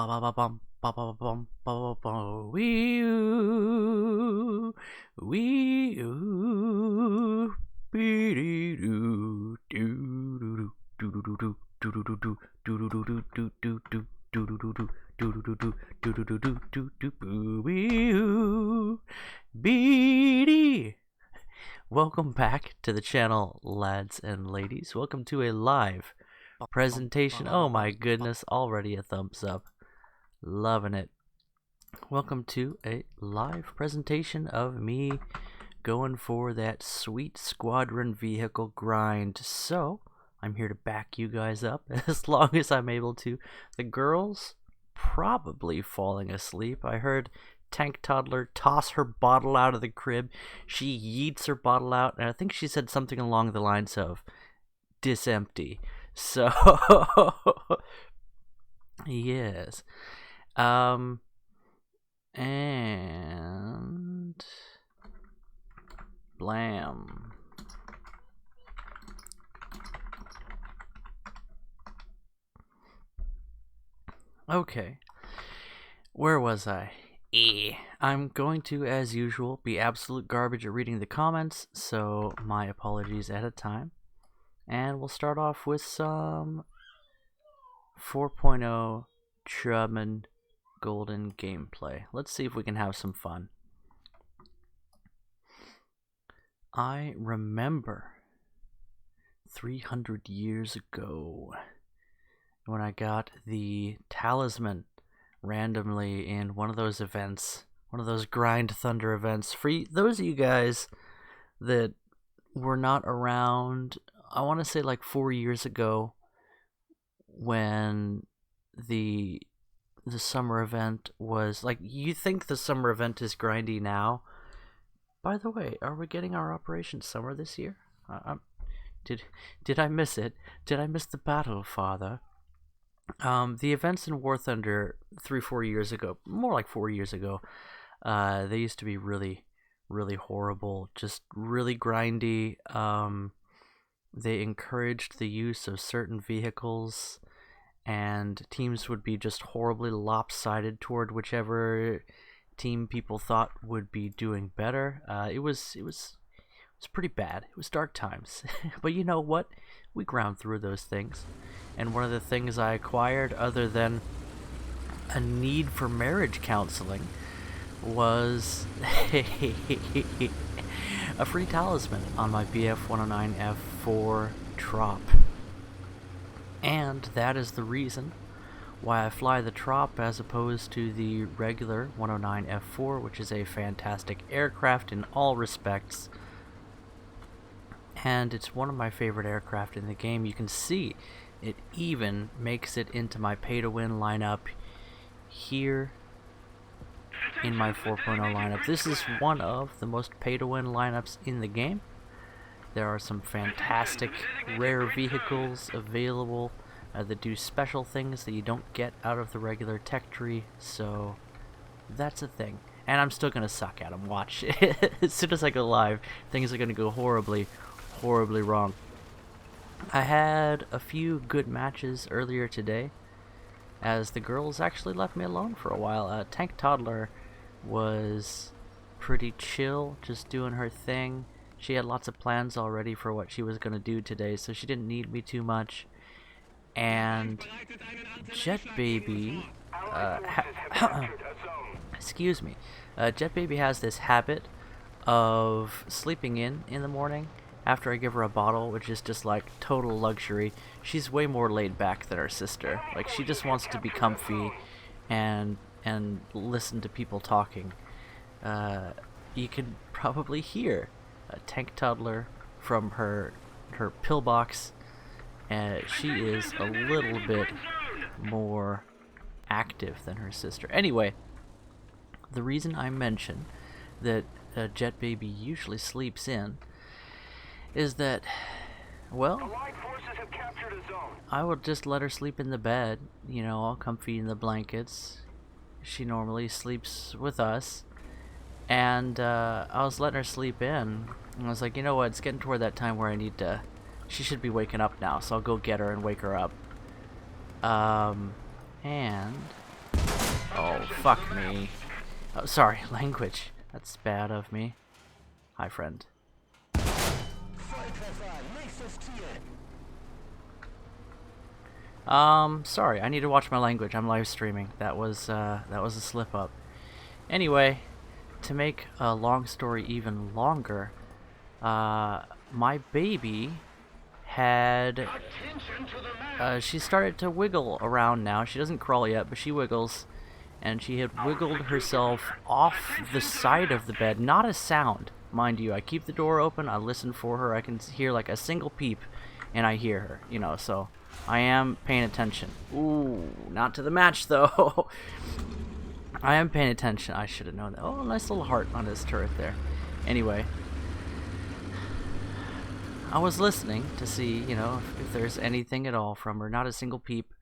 ba ba ba bum ba ba ba bum ba ba ba wee oo wee oo bee dee doo doo doo doo doo doo doo doo doo doo doo doo doo doo doo doo doo Beady. Welcome back to the channel, lads and ladies. Welcome to a live presentation. Oh my goodness, already a thumbs up. Loving it. Welcome to a live presentation of me going for that sweet squadron vehicle grind. So, I'm here to back you guys up as long as I'm able to. The girls probably falling asleep. I heard Tank Toddler toss her bottle out of the crib. She yeets her bottle out, and I think she said something along the lines of disempty. So yes. And blam. Okay, where was I? I'm going to, as usual, be absolute garbage at reading the comments, so my apologies ahead of time. And we'll start off with some 4.0 Truman Golden gameplay. Let's see if we can have some fun. I remember 300 years ago when I got the talisman randomly in one of those events, one of those Grind Thunder events. For those of you guys that were not around, I want to say like 4 years ago when the summer event was, like, you think the summer event is grindy now. By the way, are we getting our Operation Summer this year? Did I miss it? Did I miss the battle, Father? The events in War Thunder 3-4 years ago, more like 4 years ago, they used to be really, really horrible, just really grindy. They encouraged the use of certain vehicles, and teams would be just horribly lopsided toward whichever team people thought would be doing better. It was pretty bad. It was dark times. But you know what? We ground through those things. And one of the things I acquired, other than a need for marriage counseling, was a free talisman on my BF-109F4 Trop. And that is the reason why I fly the Trop as opposed to the regular 109F4, which is a fantastic aircraft in all respects. And it's one of my favorite aircraft in the game. You can see it even makes it into my pay-to-win lineup here in my 4.0 lineup. This is one of the most pay-to-win lineups in the game. There are some fantastic rare vehicles available that do special things that you don't get out of the regular tech tree, so that's a thing. And I'm still going to suck at them. Watch. As soon as I go live, things are going to go horribly, horribly wrong. I had a few good matches earlier today, as the girls actually left me alone for a while. Tank Toddler was pretty chill, just doing her thing. She had lots of plans already for what she was going to do today, so she didn't need me too much. And Jet Baby, excuse me, Jet Baby has this habit of sleeping in the morning after I give her a bottle, which is just like total luxury. She's way more laid back than her sister. Like, she just wants to be comfy and listen to people talking. You can probably hear Tank Toddler from her pillbox. She is a little bit more active than her sister. Anyway, the reason I mention that Jet Baby usually sleeps in is that, well, I would just let her sleep in the bed, you know, all comfy in the blankets. She normally sleeps with us. And I was letting her sleep in, and I was like, you know what, it's getting toward that time where I need to, she should be waking up now, so I'll go get her and wake her up. And fuck me. Oh, sorry, language. That's bad of me. Hi, friend. Sorry, I need to watch my language. I'm live streaming. That was a slip up. Anyway, to make a long story even longer, my baby had she started to wiggle around now. She doesn't crawl yet, but she wiggles, and she had wiggled herself off the side of the bed. Not a sound, mind you. I keep the door open, I listen for her, I can hear like a single peep, and I hear her, you know, so I am paying attention. Ooh, not to the match though. I am paying attention. I should have known that. Oh, nice little heart on his turret there. Anyway, I was listening to see, you know, if there's anything at all from her. Not a single peep.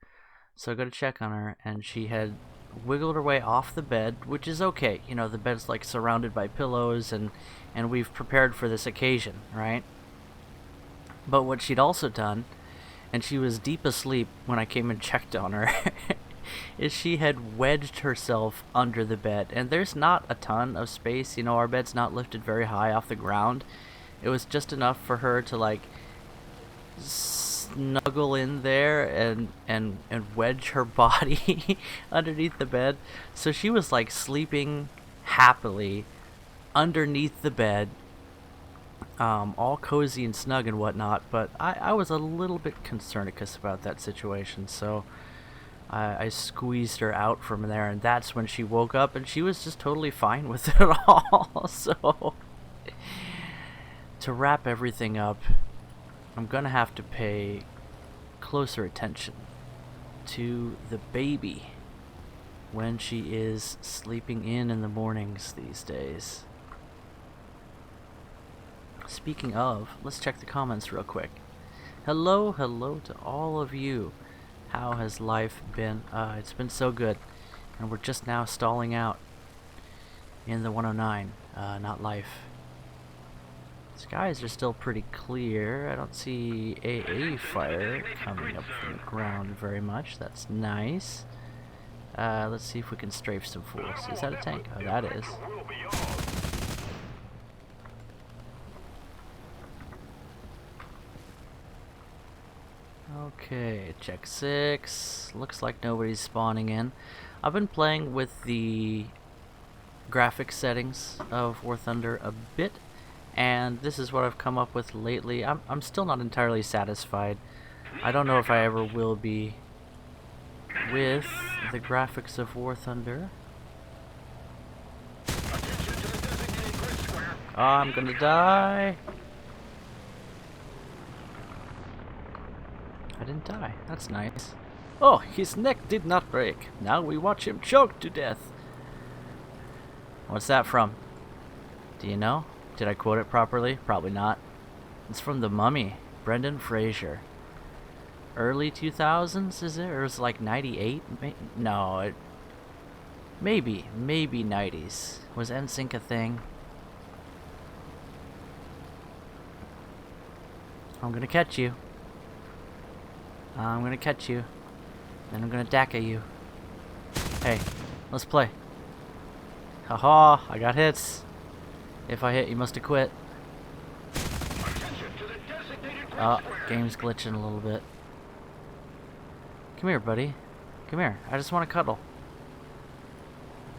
So I go to check on her, and she had wiggled her way off the bed, which is okay. You know, the bed's like surrounded by pillows, and we've prepared for this occasion, right? But what she'd also done, and she was deep asleep when I came and checked on her, is she had wedged herself under the bed. And there's not a ton of space. You know, our bed's not lifted very high off the ground. It was just enough for her to like snuggle in there and wedge her body underneath the bed. So she was like sleeping happily underneath the bed, all cozy and snug and whatnot. But I was a little bit concernicus about that situation, so I squeezed her out from there, and that's when she woke up, and she was just totally fine with it all. So to wrap everything up, I'm gonna have to pay closer attention to the baby when she is sleeping in the mornings these days. Speaking of, let's check the comments real quick. Hello to all of you. How has life been? It's been so good, and we're just now stalling out in the 109, not life. Skies are still pretty clear. I don't see AA fire coming up from the ground very much. That's nice. Let's see if we can strafe some fools. Is that a tank? Oh, that is. Okay, check 6. Looks like nobody's spawning in. I've been playing with the graphics settings of War Thunder a bit, and this is what I've come up with lately. I'm still not entirely satisfied. I don't know if I ever will be with the graphics of War Thunder. Oh, I'm gonna die. I didn't die. That's nice. Oh, his neck did not break. Now we watch him choke to death. What's that from? Do you know? Did I quote it properly? Probably not. It's from The Mummy. Brendan Fraser. Early 2000s, is it? Or was it like 98? No, maybe 90s. Was NSYNC a thing? I'm gonna catch you. I'm gonna catch you. Then I'm gonna DACA you. Hey, let's play. Haha, I got hits. If I hit, you must have quit. Game's glitching a little bit. Come here, buddy. Come here. I just want to cuddle.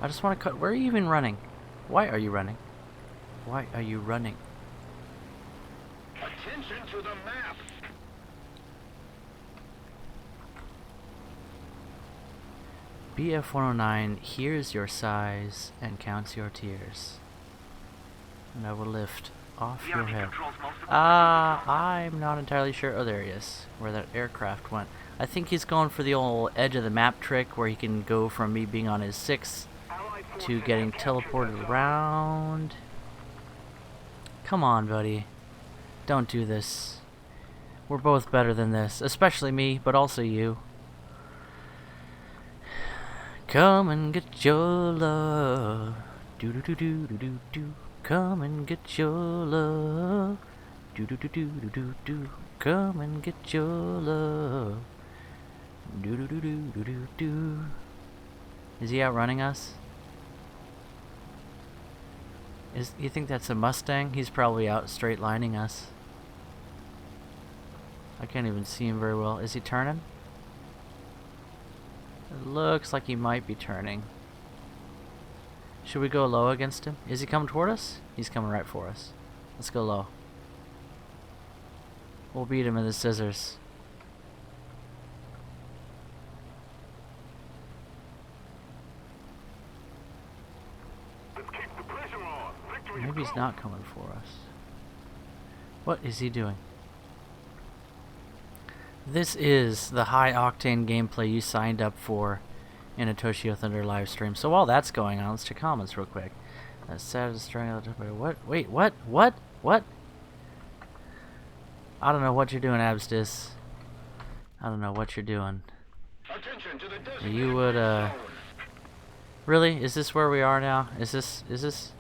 I just want to cut. Where are you even running? Why are you running? Why are you running? Attention to the map. BF-109 hears your sighs and counts your tears, and I will lift off your head. I'm not entirely sure. Oh, there he is, where that aircraft went. I think he's going for the old edge of the map trick, where he can go from me being on his 6 to getting teleported around. Come on, buddy. Don't do this. We're both better than this, especially me, but also you. Come and get your love. Do do do do do do do. Come and get your love. Do do do do do do do. Come and get your love. Do do do do do do do. Is he outrunning us? You think that's a Mustang? He's probably out straight lining us. I can't even see him very well. Is he turning? It looks like he might be turning. Should we go low against him? Is he coming toward us? He's coming right for us. Let's go low. We'll beat him in the scissors. Maybe he's not coming for us. What is he doing? This is the high octane gameplay you signed up for in a Toshio Thunder live stream. So while that's going on, let's check comments real quick. What? Wait, what? What? What? I don't know what you're doing, Abstis. I don't know what you're doing. You would, Really? Is this where we are now? Is this...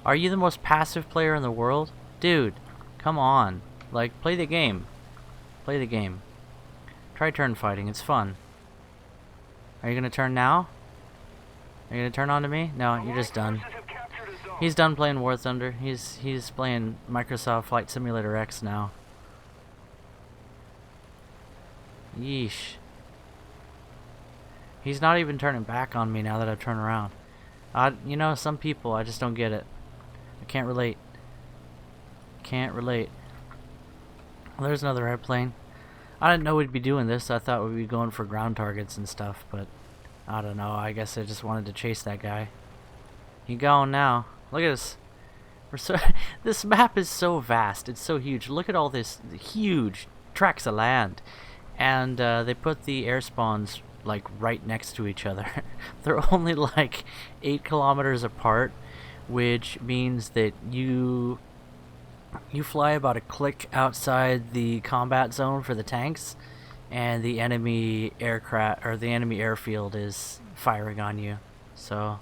Are you the most passive player in the world? Dude, come on. Like, play the game. Play the game. Try turn fighting, it's fun. Are you gonna turn now? Are you gonna turn on to me? No, you're just done. He's done playing War Thunder. He's playing Microsoft Flight Simulator X now. Yeesh. He's not even turning back on me now that I've turned around. You know, some people, I just don't get it. I can't relate. Can't relate. Well, there's another airplane. I didn't know we'd be doing this. I thought we'd be going for ground targets and stuff, but I don't know. I guess I just wanted to chase that guy. He going now. Look at this. This map is so vast. It's so huge. Look at all this huge tracts of land. And they put the air spawns like right next to each other. They're only like 8 kilometers apart, which means that you fly about a click outside the combat zone for the tanks, and the enemy aircraft or the enemy airfield is firing on you. So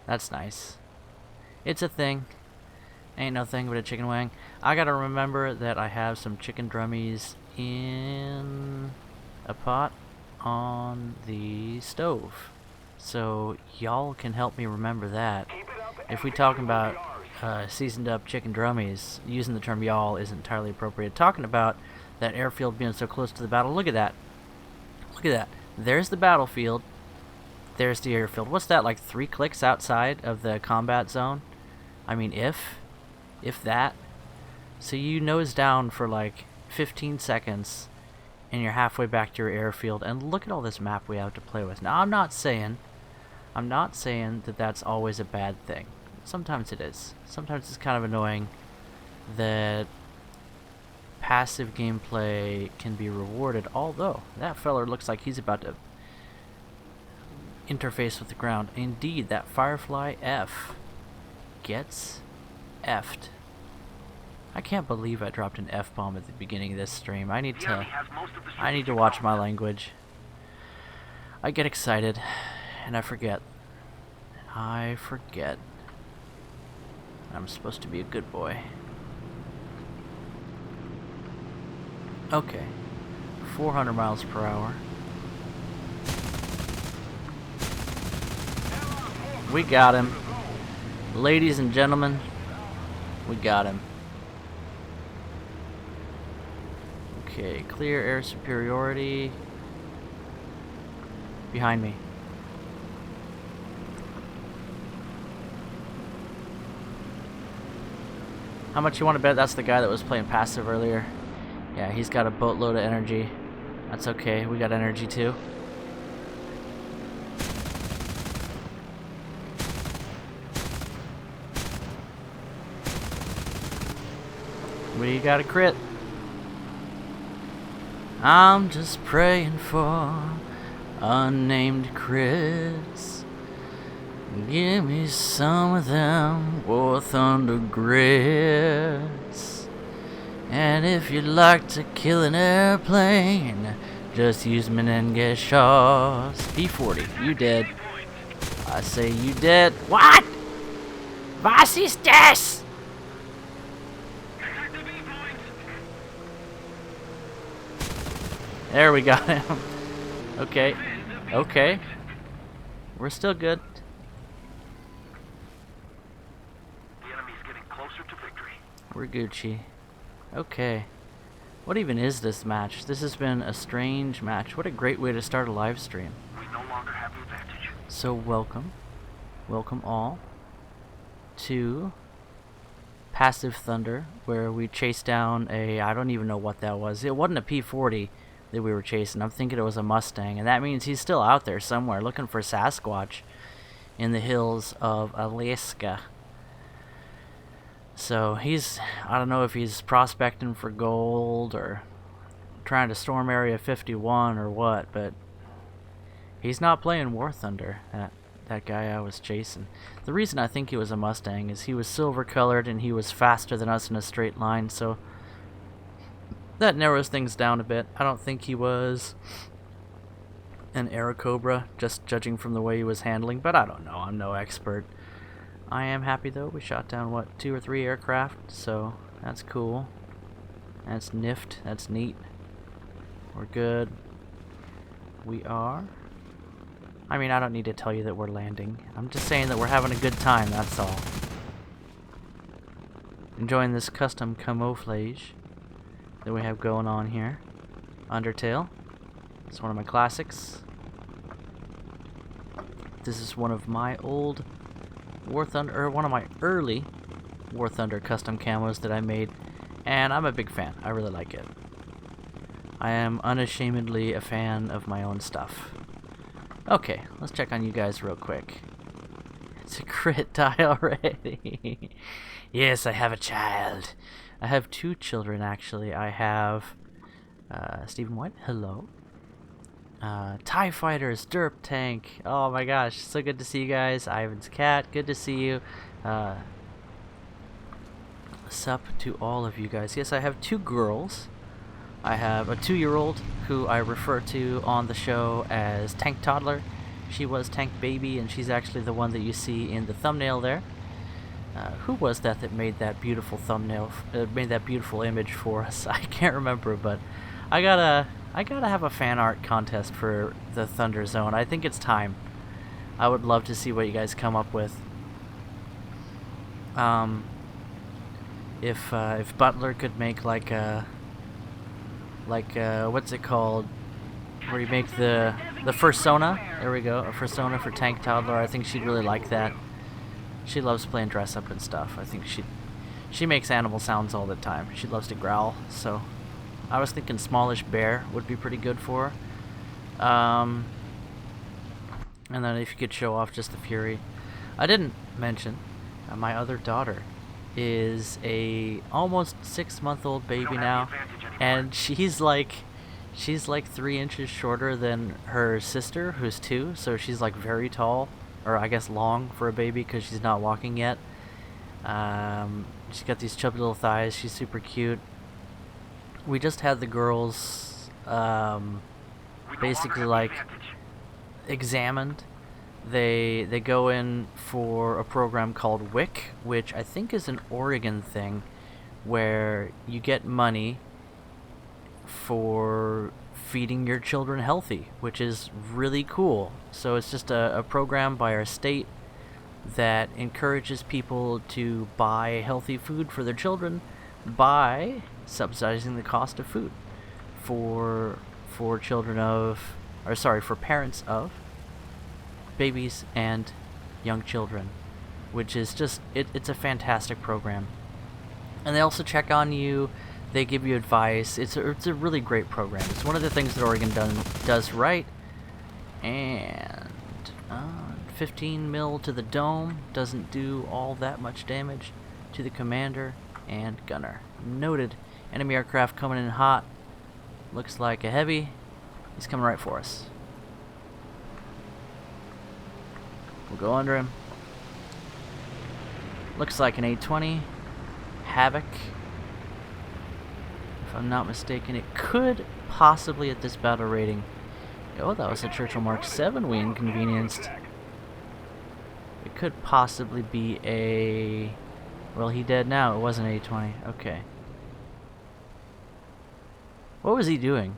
that's nice. It's a thing. Ain't no thing but a chicken wing. I gotta remember that I have some chicken drummies in a pot on the stove, so y'all can help me remember that. If we talking about seasoned up chicken drummies, using the term y'all isn't entirely appropriate. Talking about that airfield being so close to the battle. Look at that. Look at that. There's the battlefield. There's the airfield. What's that, like 3 clicks outside of the combat zone? I mean, if that. So you nose down for like 15 seconds and you're halfway back to your airfield, and look at all this map we have to play with. Now, I'm not saying that that's always a bad thing. Sometimes it is. Sometimes it's kind of annoying that passive gameplay can be rewarded, although that feller looks like he's about to interface with the ground. Indeed, that Firefly F gets effed. I can't believe I dropped an F-bomb at the beginning of this stream. I need to watch my language. I get excited and I forget. I'm supposed to be a good boy. Okay. 400 miles per hour. We got him. Ladies and gentlemen, we got him. Okay, clear air superiority. Behind me. How much you want to bet that's the guy that was playing passive earlier? Yeah, he's got a boatload of energy. That's okay, we got energy too. We got a crit. I'm just praying for unnamed crits. Give me some of them War Thunder grits. And if you'd like to kill an airplane, just use Menengeshaws. P40, you dead. I say you dead. What? Was ist das? There we got him. Okay. Okay. We're still good. The enemy's getting closer to victory. We're Gucci. Okay. What even is this match? This has been a strange match. What a great way to start a live stream. We no longer have the advantage. So welcome all to Passive Thunder, where we chased down I don't even know what that was. It wasn't a P-40 that we were chasing. I'm thinking it was a Mustang, and that means he's still out there somewhere looking for Sasquatch in the hills of Alaska. So I don't know if he's prospecting for gold or trying to storm Area 51 or what, but he's not playing War Thunder, that guy I was chasing. The reason I think he was a Mustang is he was silver colored and he was faster than us in a straight line, so that narrows things down a bit. I don't think he was an Airacobra, just judging from the way he was handling, but I don't know. I'm no expert. I am happy though. We shot down, what, 2 or 3 aircraft, so that's cool. That's nift. That's neat. We're good. We are. I mean, I don't need to tell you that we're landing. I'm just saying that we're having a good time, that's all. Enjoying this custom camouflage that we have going on here. Undertale. It's one of my classics. This is one of my old War Thunder, or one of my early War Thunder custom camos that I made, and I'm a big fan. I really like it. I am unashamedly a fan of my own stuff. Okay, let's check on you guys real quick. It's a crit die already. Yes, I have a child. I have 2 children, actually. I have Stephen White, hello. TIE Fighters, Derp Tank. Oh my gosh, so good to see you guys. Ivan's cat, good to see you. Sup to all of you guys. Yes, I have 2 girls. I have a 2-year-old who I refer to on the show as Tank Toddler. She was Tank Baby, and she's actually the one that you see in the thumbnail there. Who was that made that beautiful thumbnail, made that beautiful image for us? I can't remember, but I gotta have a fan art contest for the Thunder Zone. I think it's time. I would love to see what you guys come up with. If Butler could make like what's it called, where you make the fursona. There we go, a fursona for Tank Toddler. I think she'd really like that. She loves playing dress up and stuff. I think she makes animal sounds all the time. She loves to growl, so I was thinking smallish bear would be pretty good for her. And then if you could show off just the Fury. I didn't mention my other daughter is a almost 6-month-old baby now, and she's like 3 inches shorter than her sister, who's 2, so she's like very tall, or I guess long for a baby because she's not walking yet. She's got these chubby little thighs. She's super cute. We just had the girls basically like examined. They go in for a program called WIC, which I think is an Oregon thing, where you get money for feeding your children healthy, which is really cool. So it's just a program by our state that encourages people to buy healthy food for their children by subsidizing the cost of food for children of, or sorry, for parents of babies and young children, which is just it's a fantastic program. And they also check on you. They give you advice. It's a really great program. It's one of the things that Oregon does right. And 15 mil to the dome doesn't do all that much damage to the commander and gunner. Noted. Enemy aircraft coming in hot. Looks like a heavy. He's coming right for us. We'll go under him. Looks like an 820 Havoc. If I'm not mistaken, it could possibly at this battle rating. Oh, that was a Churchill Mark 7 we inconvenienced. It could possibly be a... Well, he dead now. It was an 820. Okay. What was he doing?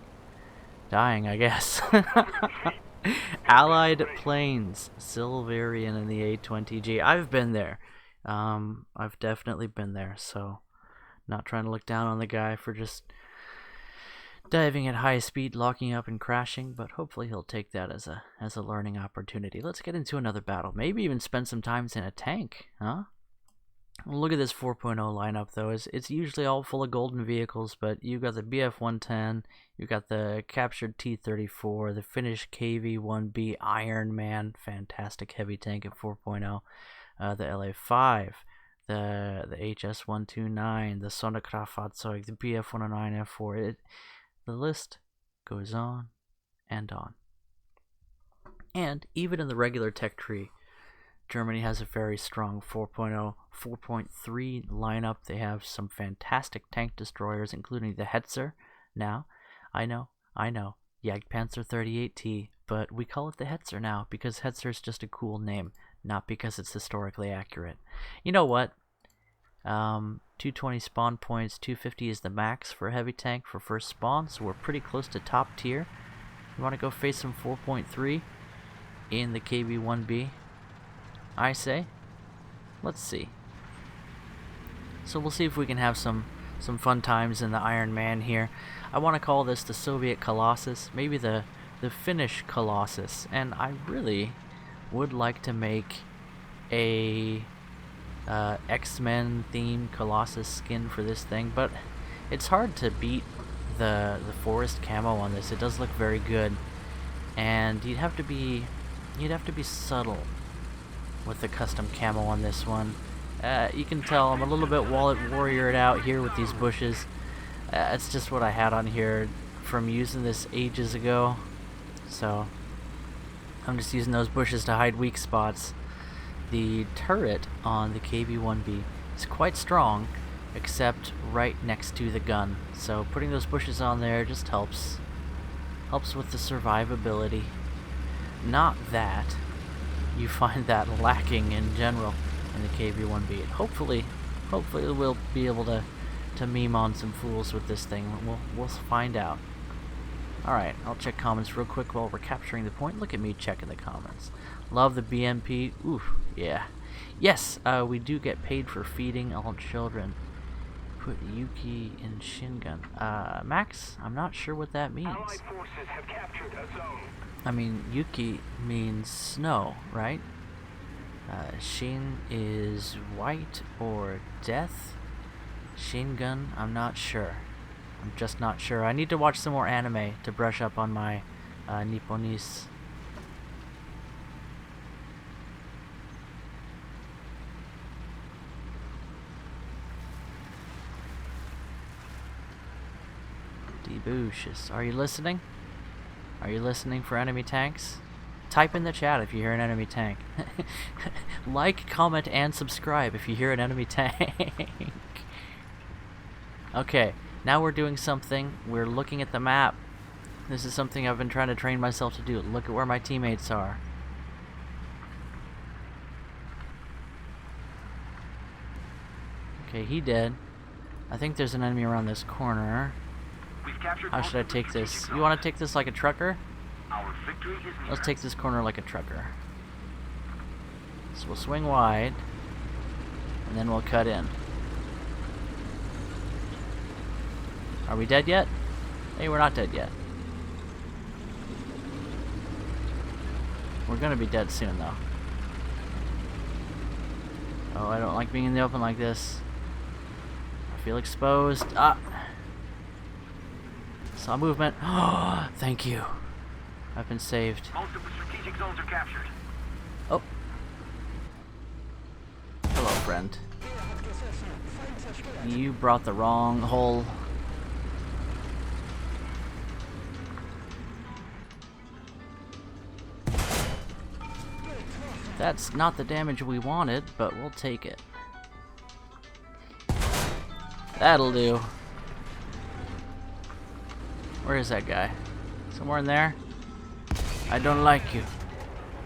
Dying, I guess. Allied planes, Silverian and the A-20G. I've been there. I've definitely been there, so not trying to look down on the guy for just diving at high speed, locking up and crashing, but hopefully he'll take that as a learning opportunity. Let's get into another battle. Maybe even spend some time in a tank, huh? Look at this 4.0 lineup though. It's usually all full of golden vehicles, but you got the BF-110, you got the captured T-34, the Finnish KV-1B Iron Man, fantastic heavy tank at 4.0, the LA-5, the HS-129, the Sonderkraftfahrzeug, the BF-109 F4. The list goes on and on. And even in the regular tech tree, Germany has a very strong 4.0, 4.3 lineup. They have some fantastic tank destroyers, including the Hetzer. Now, I know, Jagdpanzer 38T, but we call it the Hetzer now because Hetzer is just a cool name, not because it's historically accurate. You know what? 220 spawn points, 250 is the max for a heavy tank for first spawn, so we're pretty close to top tier. You want to go face some 4.3 in the KV-1B? I say, let's see. So we'll see if we can have some fun times in the Iron Man here. I want to call this the Soviet Colossus, maybe the Finnish Colossus, and I really would like to make a X-Men themed Colossus skin for this thing, but it's hard to beat the forest camo on this. It does look very good, and you'd have to be subtle with the custom camo on this one. You can tell I'm a little bit wallet warriored out here with these bushes. It's just what I had on here from using this ages ago, so I'm just using those bushes to hide weak spots. The turret on the KV-1B is quite strong, except right next to the gun, so putting those bushes on there just helps with the survivability. Not that you find that lacking in general in the KV-1B. And hopefully we'll be able to meme on some fools with this thing. We'll find out. Alright, I'll check comments real quick while we're capturing the point. Look at me checking the comments. Love the BMP. Oof, yeah. Yes, we do get paid for feeding all children. Put Yuki in Shingun. Max, I'm not sure what that means. Allied forces have captured a zone. I mean, Yuki means snow, right? Shin is white or death. Shingun, I'm not sure. I'm just not sure. I need to watch some more anime to brush up on my Nipponese. Debouches. Are you listening? Are you listening for enemy tanks? Type in the chat if you hear an enemy tank. Like, comment, and subscribe if you hear an enemy tank. Okay, now we're doing something. We're looking at the map. This is something I've been trying to train myself to do. Look at where my teammates are. Okay, he dead. I think there's an enemy around this corner. We've captured How should I take this? You want to take this like a trucker? Our victory is near. Let's take this corner like a trucker. So we'll swing wide, and then we'll cut in. Are we dead yet? Hey, we're not dead yet. We're gonna be dead soon, though. Oh, I don't like being in the open like this. I feel exposed. Ah! Saw movement. Oh, thank you. I've been saved. Most of the strategic zones are captured. Oh. Hello, friend. You brought the wrong hole. That's not the damage we wanted, but we'll take it. That'll do. Where is that guy? Somewhere in there? I don't like you.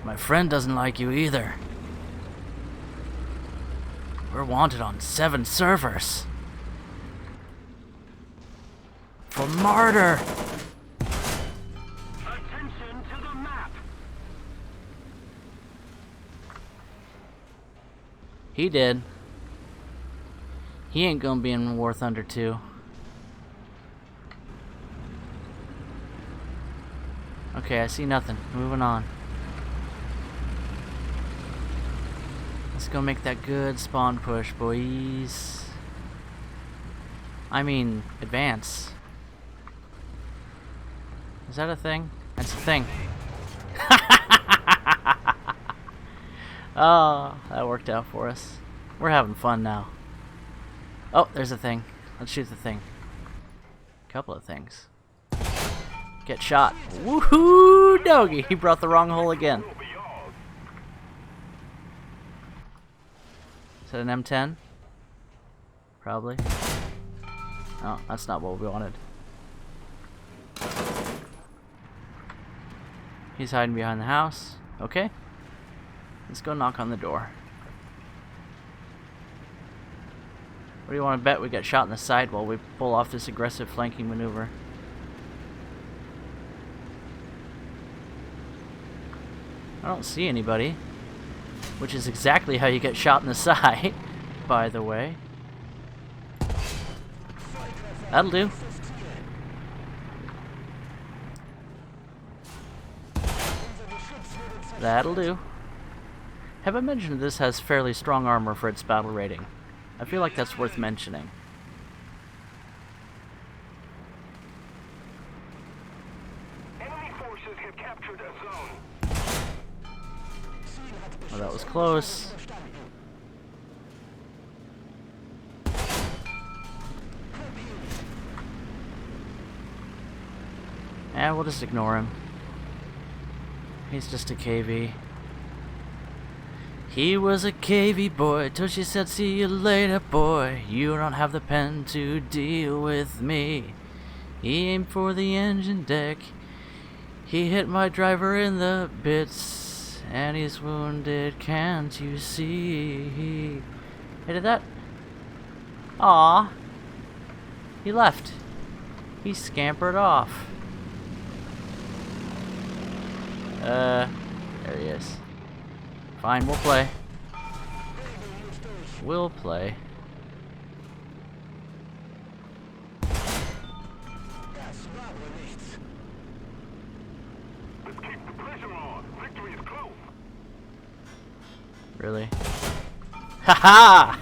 My friend doesn't like you either. We're wanted on 7 servers. For murder! Attention to the map. He did. He ain't gonna be in War Thunder 2. Okay, I see nothing. Moving on. Let's go make that good spawn push, boys. I mean, advance. Is that a thing? That's a thing. Oh, that worked out for us. We're having fun now. Oh, there's a thing. Let's shoot the thing. Couple of things. Get shot. Woohoo, doggy! He brought the wrong hole again. Is that an M10? Probably. Oh, that's not what we wanted. He's hiding behind the house. Okay. Let's go knock on the door. What do you want to bet we get shot in the side while we pull off this aggressive flanking maneuver? I don't see anybody. Which is exactly how you get shot in the side, by the way. That'll do. That'll do. Have I mentioned this has fairly strong armor for its battle rating? I feel like that's worth mentioning. Enemy forces have captured a zone. Oh, that was close. Yeah, we'll just ignore him. He's just a KV. He was a KV boy till she said, "See you later, boy. You don't have the pen to deal with me." He aimed for the engine deck. He hit my driver in the bits, and he's wounded. Can't you see? Hey, did that? Aw. He left. He scampered off. There he is. Fine, we'll play. We'll play. Let's keep the pressure on. Victory is close. Really? Haha!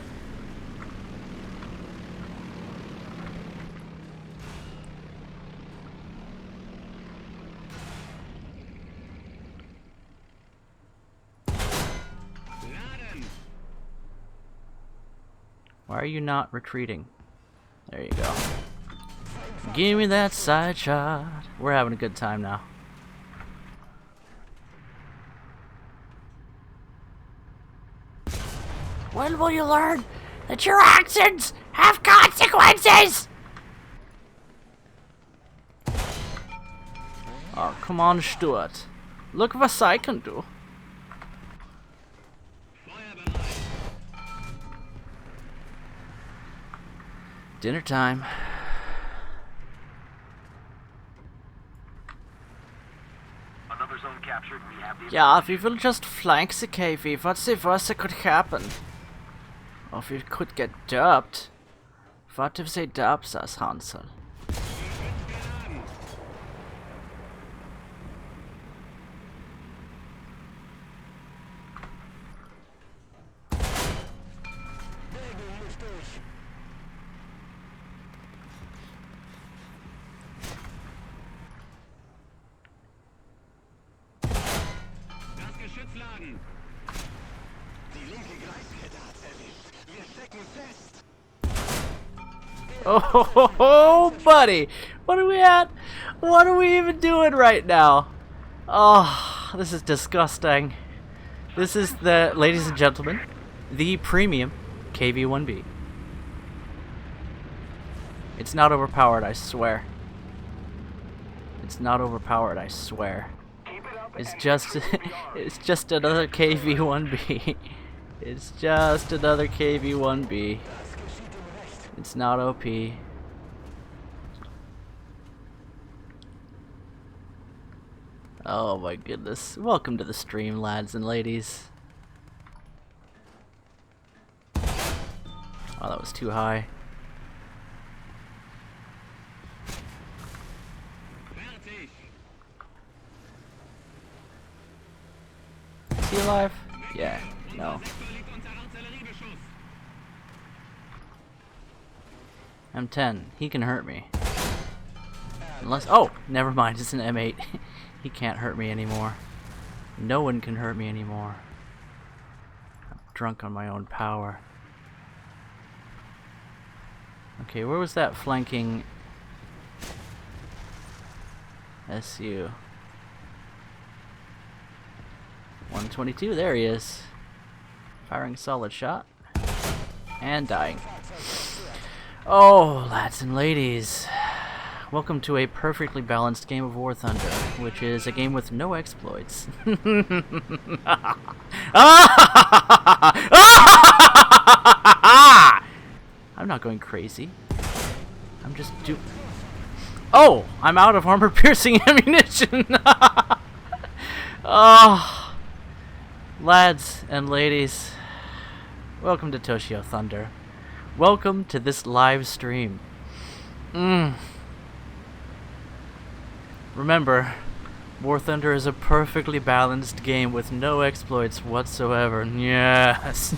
Why are you not retreating? There you go. Give me that side shot. We're having a good time now. When will you learn that your actions have consequences? Oh, come on, Stuart. Look what I can do. Dinner time. Another zone captured. We have the Yeah, we will just flank the KV. What's the worst that could happen? Or if we could get derped. What if they derps us, Hansel? Oh, buddy! What are we at? What are we even doing right now? Oh, this is disgusting. This is the, ladies and gentlemen, the premium KV-1B. It's not overpowered, I swear. It's not overpowered, I swear. It's just, it's just another KV-1B. It's just another KV-1B. It's not OP. Oh my goodness. Welcome to the stream, lads and ladies. Oh, that was too high. Is he alive? Yeah, no. M10, he can hurt me. Unless, oh, never mind, it's an M8. He can't hurt me anymore. No one can hurt me anymore. I'm drunk on my own power. Okay, where was that flanking SU? 122, there he is. Firing a solid shot. And dying. Oh, lads and ladies. Welcome to a perfectly balanced game of War Thunder, which is a game with no exploits. I'm not going crazy. I'm just Oh! I'm out of armor-piercing ammunition! Oh, lads and ladies, welcome to Toshio Thunder. Welcome to this live stream. Remember, War Thunder is a perfectly balanced game with no exploits whatsoever. Yes.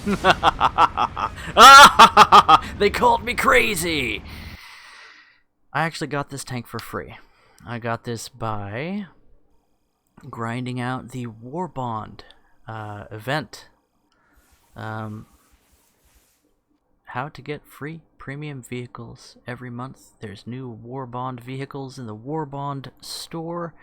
They called me crazy. I actually got this tank for free. I got this by grinding out the War Bond event. How to get free premium vehicles every month. There's new War Bond vehicles in the War Bond store.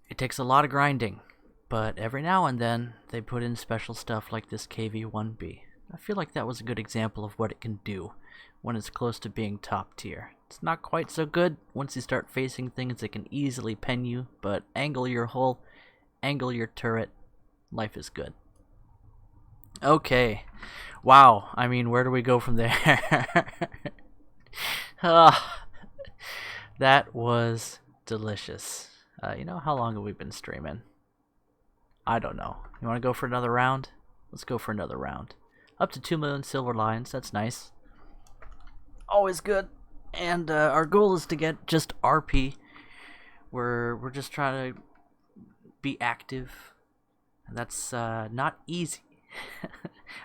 It takes a lot of grinding, but every now and then they put in special stuff like this KV-1B. I feel like that was a good example of what it can do when it's close to being top tier. It's not quite so good once you start facing things that can easily pen you, but angle your hull, angle your turret, life is good. Okay. Wow. I mean, where do we go from there? That was delicious. You know, how long have we been streaming? I don't know. You want to go for another round? Let's go for another round. Up to 2 million silver lions. That's nice. Always good. And our goal is to get just RP. We're just trying to be active. And that's not easy.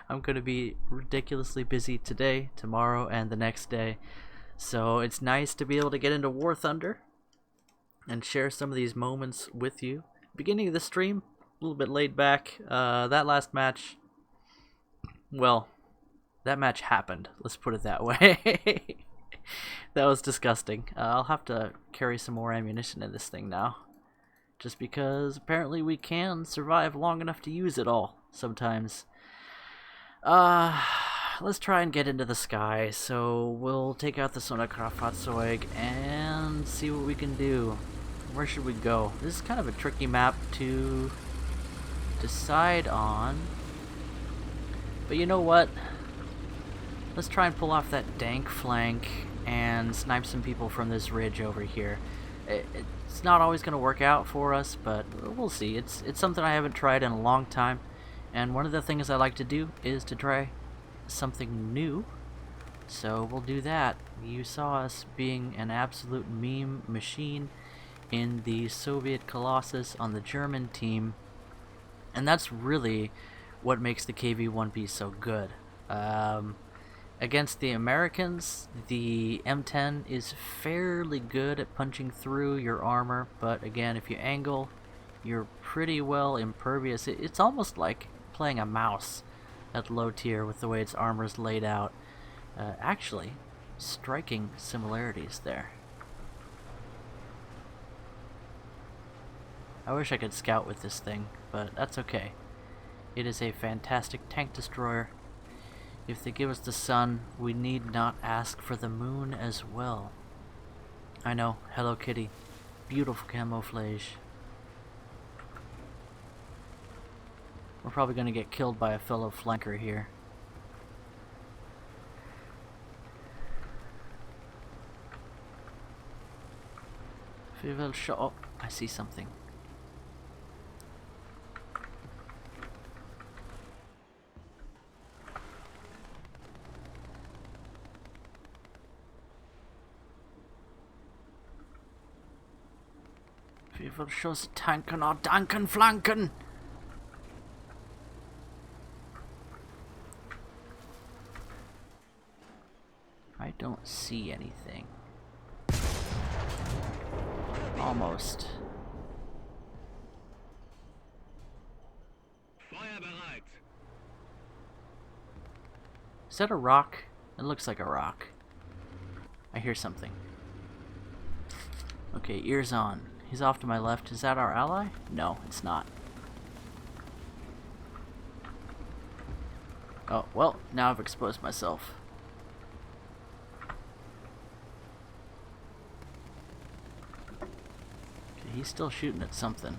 I'm going to be ridiculously busy today, tomorrow, and the next day. So it's nice to be able to get into War Thunder and share some of these moments with you. Beginning of the stream, a little bit laid back. That last match, well, that match happened. Let's put it that way. That was disgusting. I'll have to carry some more ammunition in this thing now. Just because apparently we can survive long enough to use it all sometimes. Let's try and get into the sky. So we'll take out the Sonderkraftfahrzeug and see what we can do. Where should we go? This is kind of a tricky map to decide on. But you know what? Let's try and pull off that dank flank and snipe some people from this ridge over here. It's not always going to work out for us, but we'll see. It's something I haven't tried in a long time. And one of the things I like to do is to try something new. So we'll do that. You saw us being an absolute meme machine in the Soviet Colossus on the German team. And that's really what makes the KV-1B so good. Against the Americans, the M10 is fairly good at punching through your armor, but again, if you angle, you're pretty well impervious. It's almost like playing a mouse at low tier with the way its armor is laid out. Actually, striking similarities there. I wish I could scout with this thing, but that's okay. It is a fantastic tank destroyer. If they give us the sun, we need not ask for the moon as well. I know, Hello Kitty. Beautiful camouflage. We're probably going to get killed by a fellow flanker here. Oh, I see something. Wir will Schuss tanken or danken flanken. I don't see anything. Almost. Is that a rock? It looks like a rock. I hear something. Okay, ears on. He's off to my left. Is that our ally? No, it's not. Oh, well, now I've exposed myself. Okay, he's still shooting at something.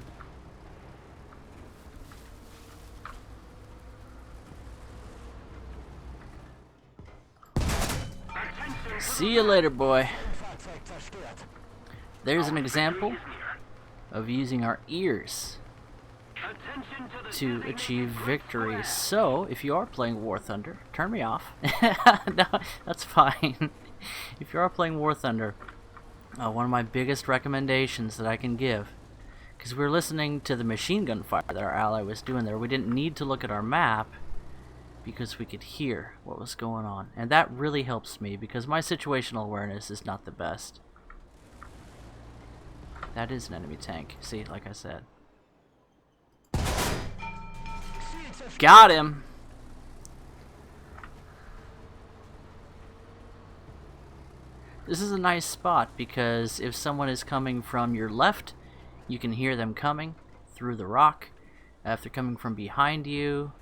See you later, boy. There's an example of using our ears to achieve victory. So, if you are playing War Thunder, turn me off. No, that's fine. If you are playing War Thunder, one of my biggest recommendations that I can give, because we were listening to the machine gun fire that our ally was doing there, we didn't need to look at our map because we could hear what was going on. And that really helps me because my situational awareness is not the best. That is an enemy tank. See, like I said. Got him! This is a nice spot because if someone is coming from your left, you can hear them coming through the rock. If they're coming from behind you,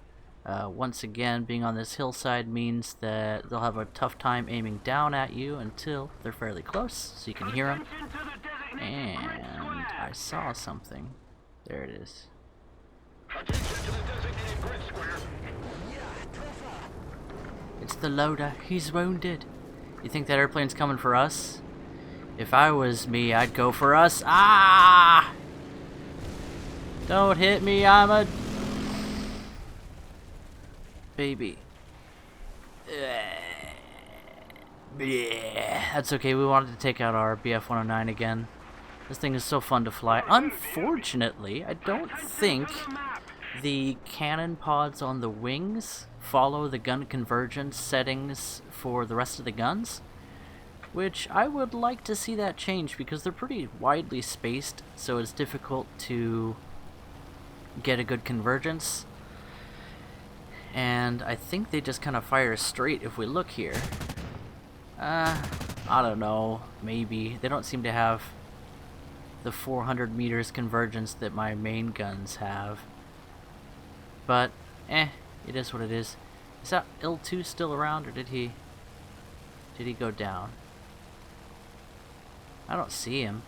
once again, being on this hillside means that they'll have a tough time aiming down at you until they're fairly close, so you can hear them. And I saw something. There it is. It's the loader. He's wounded. You think that airplane's coming for us? If I was me, I'd go for us. Ah! Don't hit me, I'm a baby. That's okay, we wanted to take out our BF-109 again. This thing is so fun to fly. Unfortunately, I don't think the cannon pods on the wings follow the gun convergence settings for the rest of the guns, which I would like to see that change because they're pretty widely spaced, so it's difficult to get a good convergence. And I think they just kind of fire straight if we look here. I don't know, maybe. They don't seem to have the 400 meters convergence that my main guns have. But, it is what it is. Is that L2 still around, or did he go down? I don't see him.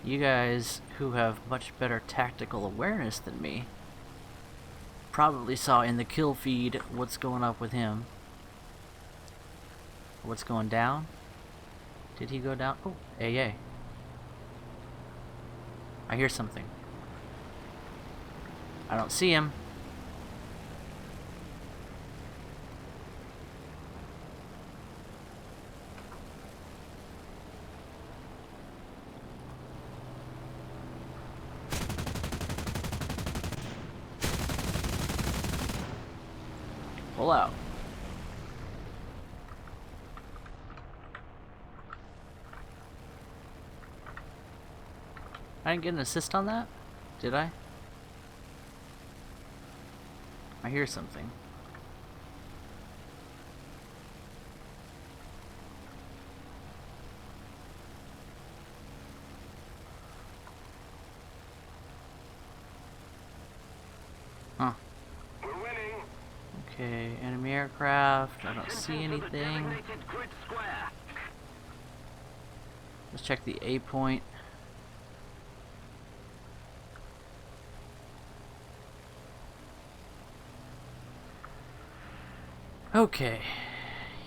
You guys who have much better tactical awareness than me probably saw in the kill feed what's going up with him. What's going down? Did he go down? Oh, AA. I hear something. I don't see him. Pull out. I didn't get an assist on that? Did I? I hear something. Huh. We're winning. Okay, enemy aircraft. I don't see anything. Let's check the A point. Okay,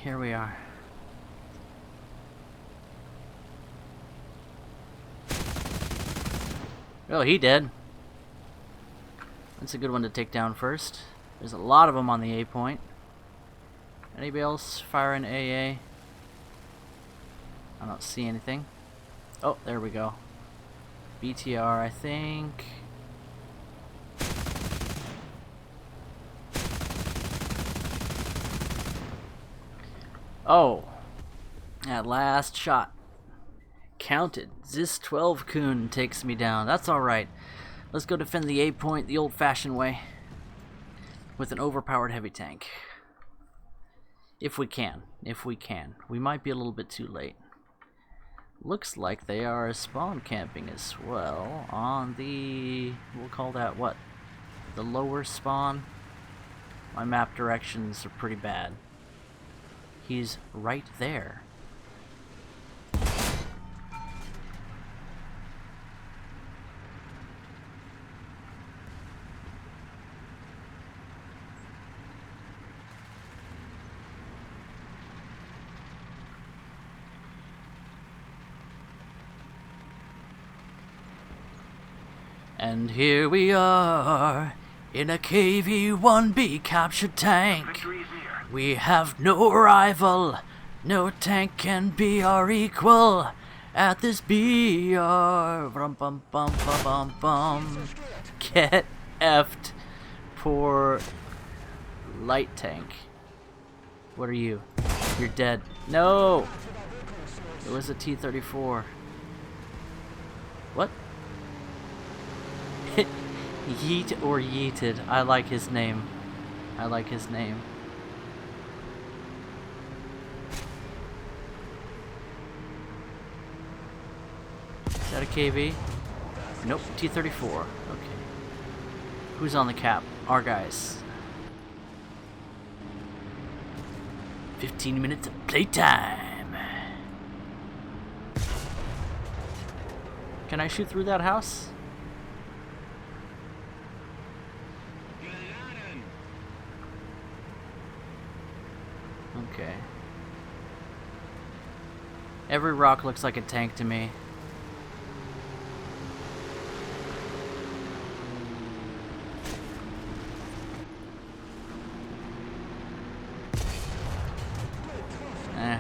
here we are. Oh, he did. That's a good one to take down first. There's a lot of them on the A point. Anybody else firing AA? I don't see anything. Oh, there we go. BTR, I think. Oh, at last shot. Counted. This 12 Coon takes me down. That's alright. Let's go defend the A point the old-fashioned way. With an overpowered heavy tank. If we can. If we can. We might be a little bit too late. Looks like they are spawn camping as well on the... we'll call that what? The lower spawn? My map directions are pretty bad. He's right there. And here we are, in a KV-1B captured tank. Victory is near. We have no rival, no tank can be our equal. At this BR, bum bum bum bum bum bum. Get effed, poor light tank. What are you? You're dead. No! It was a T-34. What? Yeet or yeeted. I like his name. I like his name. Is that a KV? Nope, T-34. Okay. Who's on the cap? Our guys. 15 minutes of playtime. Can I shoot through that house? Okay. Every rock looks like a tank to me.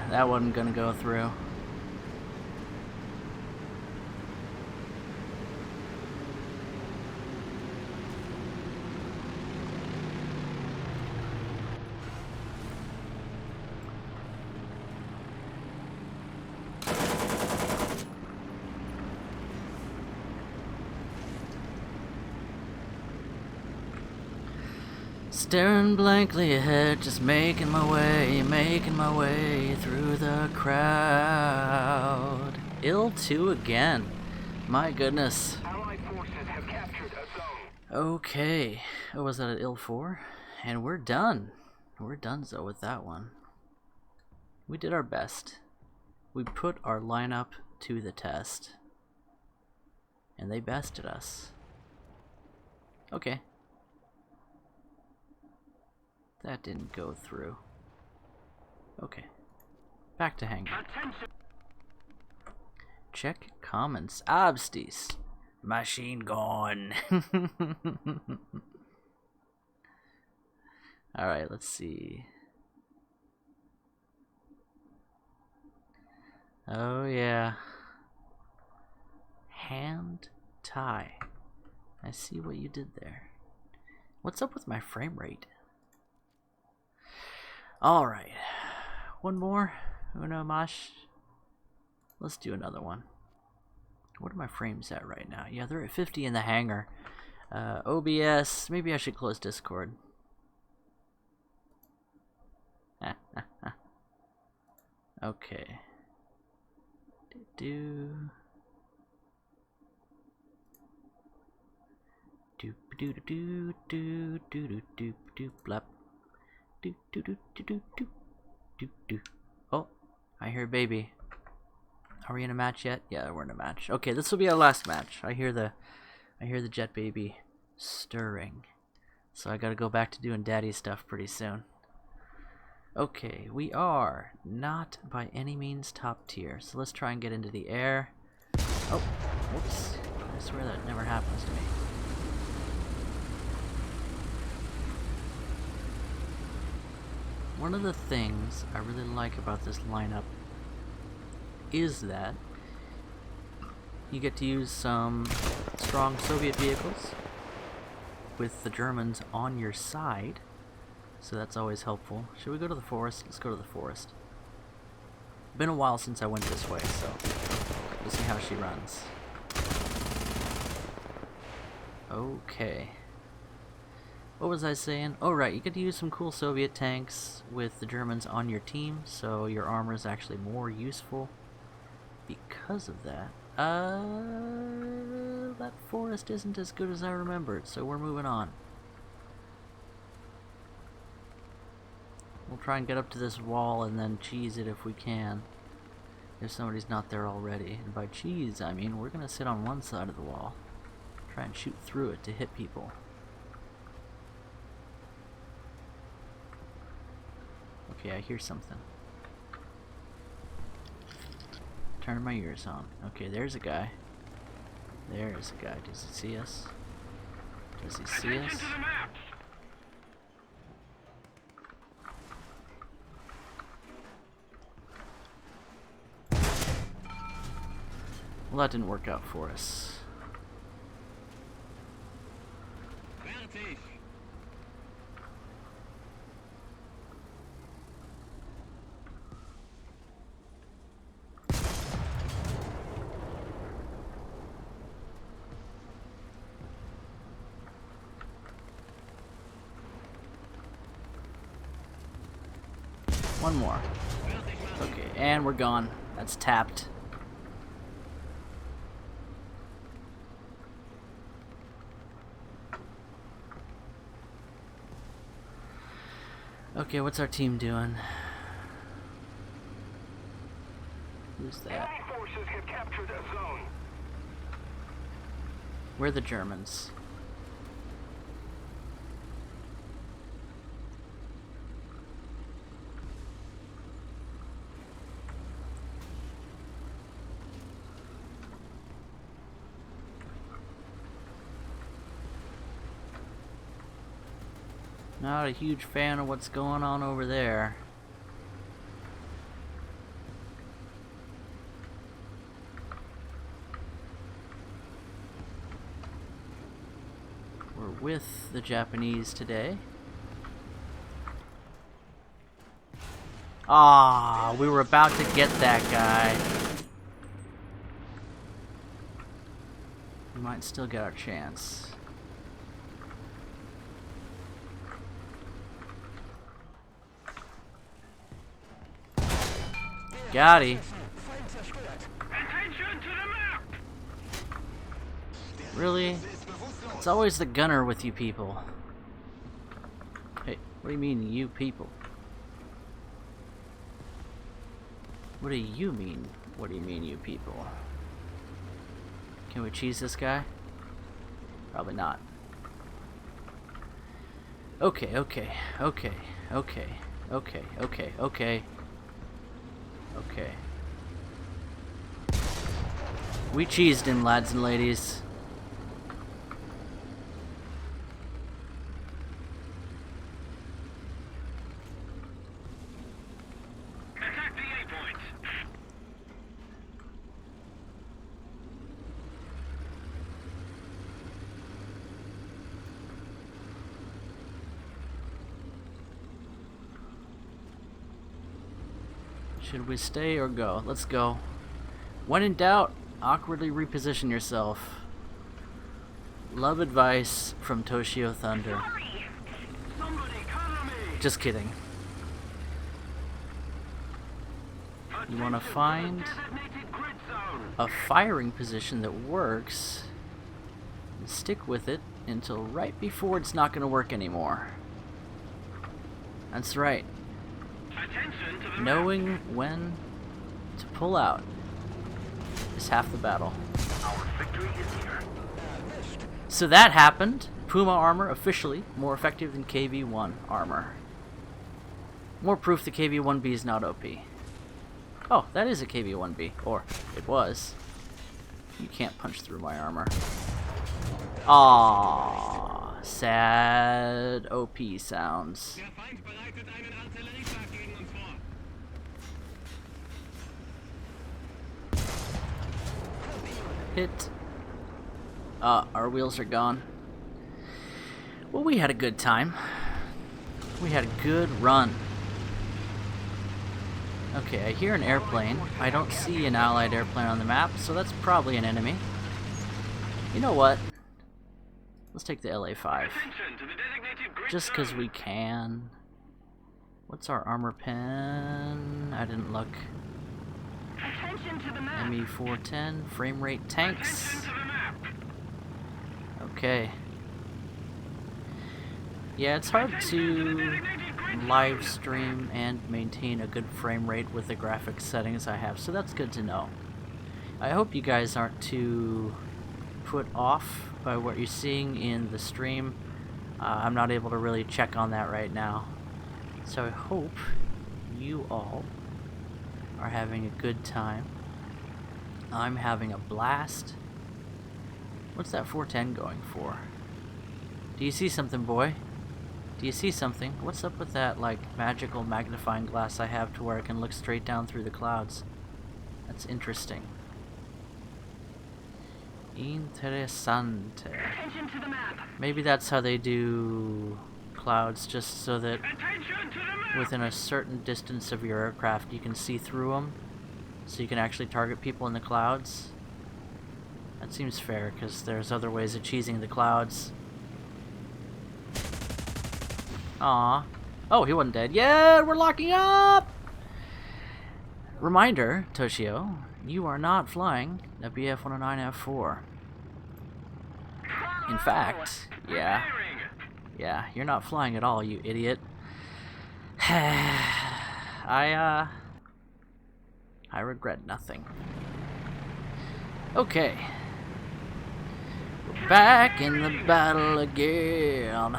That wasn't gonna go through. Staring blankly ahead, just making my way through the crowd. IL-2 again. My goodness. Allied forces have captured a zone. Okay. Oh, was that an IL-4? And we're done. We're donezo with that one. We did our best. We put our lineup to the test. And they bested us. Okay. That didn't go through. Okay. Back to hangar. Attention. Check comments. Absties. Machine gun. Alright, let's see. Oh yeah. Hand tie. I see what you did there. What's up with my frame rate? Alright. One more. Uno mas. Let's do another one. What are my frames at right now? Yeah, they're at 50 in the hangar. OBS. Maybe I should close Discord. Okay. Doop doop doop doop doop doop doop blap. Doop doop doop doop doop doop doop. Oh, I hear baby. Are we in a match yet? Yeah, we're in a match. Okay, this will be our last match. I hear the jet baby stirring. So I gotta go back to doing daddy stuff pretty soon. Okay, we are not by any means top tier. So let's try and get into the air. Oh, whoops. I swear that never happens to me. One of the things I really like about this lineup is that you get to use some strong Soviet vehicles with the Germans on your side, so that's always helpful. Should we go to the forest? Let's go to the forest. Been a while since I went this way, so we'll see how she runs. Okay. What was I saying? Oh right, you get to use some cool Soviet tanks with the Germans on your team, so your armor is actually more useful because of that. That forest isn't as good as I remembered, so we're moving on. We'll try and get up to this wall and then cheese it if we can, if somebody's not there already. And by cheese, I mean we're gonna sit on one side of the wall, try and shoot through it to hit people. Okay, I hear something. Turn my ears on. Okay, there's a guy. There's a guy. Does he see us? Does he see us? Well, that didn't work out for us. One more. Okay, and we're gone. That's tapped. Okay, what's our team doing? Who's that? Enemy forces have captured a zone. We're the Germans. Not a huge fan of what's going on over there. We're with the Japanese today. Ah, we were about to get that guy. We might still get our chance. Got him. Attention to the map! Really? It's always the gunner with you people. Hey, what do you mean, you people? What do you mean? What do you mean, you people? Can we cheese this guy? Probably not. Okay, okay, okay, okay, okay, okay, okay. Okay. We cheesed him, lads and ladies. Attack the A point. Should we stay or go? Let's go. When in doubt, awkwardly reposition yourself. Love advice from Toshio Thunder. Hurry! Somebody cover me! Just kidding. You want to find Designated grid zone. a firing position that works and stick with it until right before it's not going to work anymore. That's right. Attention to the Knowing when to pull out is half the battle. Our victory is here. So that happened. Puma armor officially more effective than KV-1 armor. More proof the KV-1B is not OP. Oh, that is a KV-1B. Or, it was. You can't punch through my armor. Aww. Sad OP sounds. Der Feind bereitet einen Artillerieschlag gegen uns vor. Hit. Our wheels are gone. Well, we had a good time. We had a good run. Okay, I hear an airplane. I don't see an allied airplane on the map, so that's probably an enemy. You know what? Let's take the LA-5. Just because we can. What's our armor pen? I didn't look. ME-410, frame rate tanks. Okay. Yeah, it's hard to live stream and maintain a good frame rate with the graphics settings I have, so that's good to know. I hope you guys aren't too put off by what you're seeing in the stream. I'm not able to really check on that right now. So I hope you all are having a good time. I'm having a blast. What's that 410 going for? Do you see something, boy? Do you see something? What's up with that, like, magical magnifying glass I have to where I can look straight down through the clouds? That's interesting. Interessante. Maybe that's how they do clouds, just so that within a certain distance of your aircraft you can see through them, so you can actually target people in the clouds. That seems fair, because there's other ways of cheesing the clouds. Aw. Oh, he wasn't dead. Yeah, we're locking up! Reminder, Toshio, you are not flying a BF-109F4. In fact, yeah, you're not flying at all, you idiot. I regret nothing. Okay. We're back in the battle again.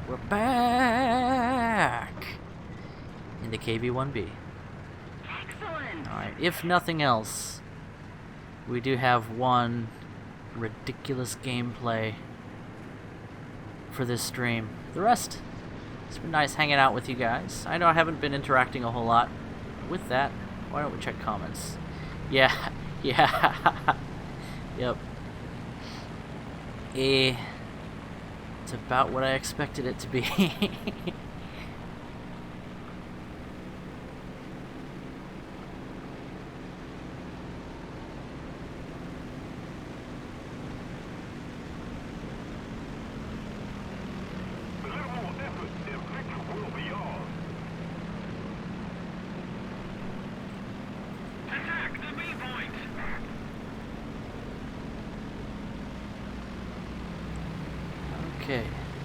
We're back in the KV-1B. Excellent. Alright, if nothing else, we do have one ridiculous gameplay for this stream. The rest, it's been nice hanging out with you guys. I know I haven't been interacting a whole lot. With that, why don't we check comments? Yeah, yeah, yep. It's about what I expected it to be.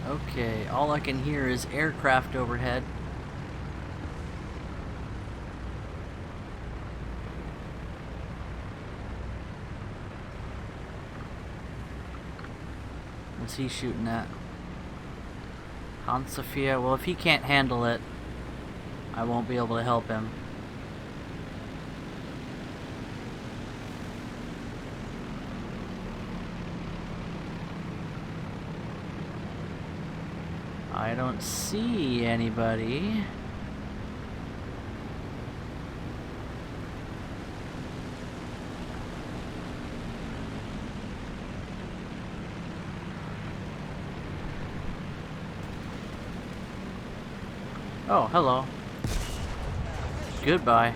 Okay, all I can hear is aircraft overhead. What's he shooting at? Han Sophia? Well, if he can't handle it, I won't be able to help him. I don't see anybody. Oh, hello. Goodbye.